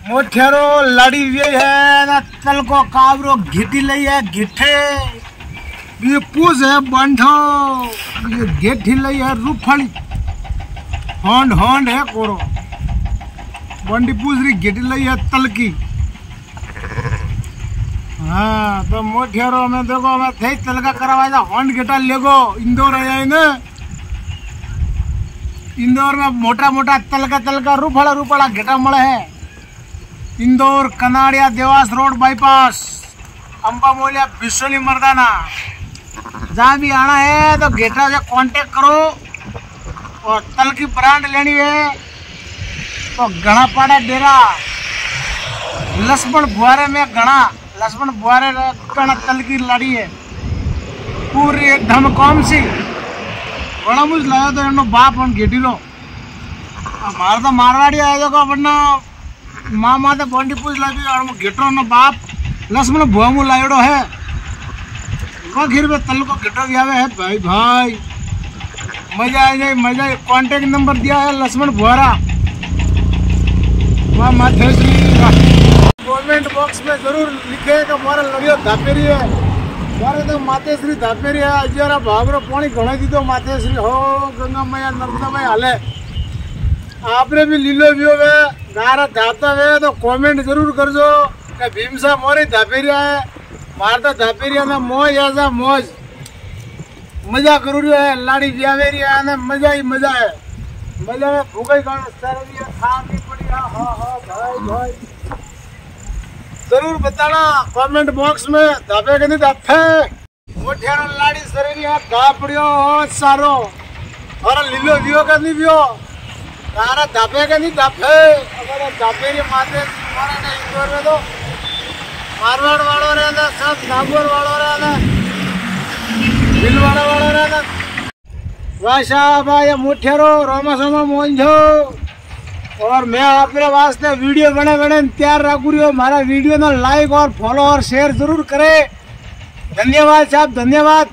मोठेरो लड़ी हुई है ना तल को कावरो घिटी लई है घिठे ये पूज है बंठो ये घेठी लई है रूफड़ी होंड होंड है कोरो बंडी पूज रही घेटी लई है तल की। हाँ तो मोठेरो में देखो मैं थे तल का करवाया था होंड घेटा लेगो इंदौर आया ना इंदौर में मोटा मोटा तल का रूफड़ा घेटा मड़े है। इंदौर कनाड़िया देवास रोड बाईपास अंबा मोलिया बिस्वली मर्दाना जहाँ भी आना है तो घेटा से कांटेक्ट करो और तल की ब्रांड लेनी है तो गणापाड़ा डेरा लक्ष्मण बुआरे में लक्ष्मण बुआरे गणा तल की लड़ी है पूरी एकदम कौन सी बड़ा मुझ लाया तो इन्होंने बाप हम घेटी लो हमारा तो मारवाड़ी आया देखो वरना मामा तो बंडी पूछ लगी और घेटो न बाप लक्ष्मण भुआमू लायड़ो है घिर में तल को घेटो भी आवे है भाई भाई मजा आ जाए मजा। कांटेक्ट नंबर दिया है लक्ष्मण भुआरा वाह माथे श्री कमेंट बॉक्स में जरूर लिखे कि मारा लड़ियो धापेरी है मारे तो माते श्री धापेरी है अजरा भागरो पानी घणो दीदो माते श्री हो गंगा मैया नर्मदा भाई हाले आपने भी लीलो भी होवे गारा धापता वे तो कमेंट जरूर करजो कि भीमसा मोरी धापेरिया है मारता धापेरिया में मौज ऐसा मौज मजा करू रही है लाड़ी ब्यावेरिया है मजा ही मजा है मजा में भूखा ही खाना सरदिया खानी पड़ी हाँ भाई भाई जरूर बताना कमेंट बॉक्स में धापे के नहीं धापे मोठियारो लाड़ी सरदिया धापड़ियो सारो और लीलो वियो का नहीं वियो तारा धापे का नहीं धापे अगर धापे के माते हमारा नहीं इंदौर में तो मारवाड़ वालों रहना सब नागौर वालों रहना भीलवाड़ा वालों रहना वाशा भाई मुठेरो रोमा सोमा मोंझो और मैं अपने वास्ते वीडियो बने तैयार रखू रही हूँ। हमारा वीडियो ना लाइक और फॉलो और शेयर जरूर करें। धन्यवाद साहब धन्यवाद।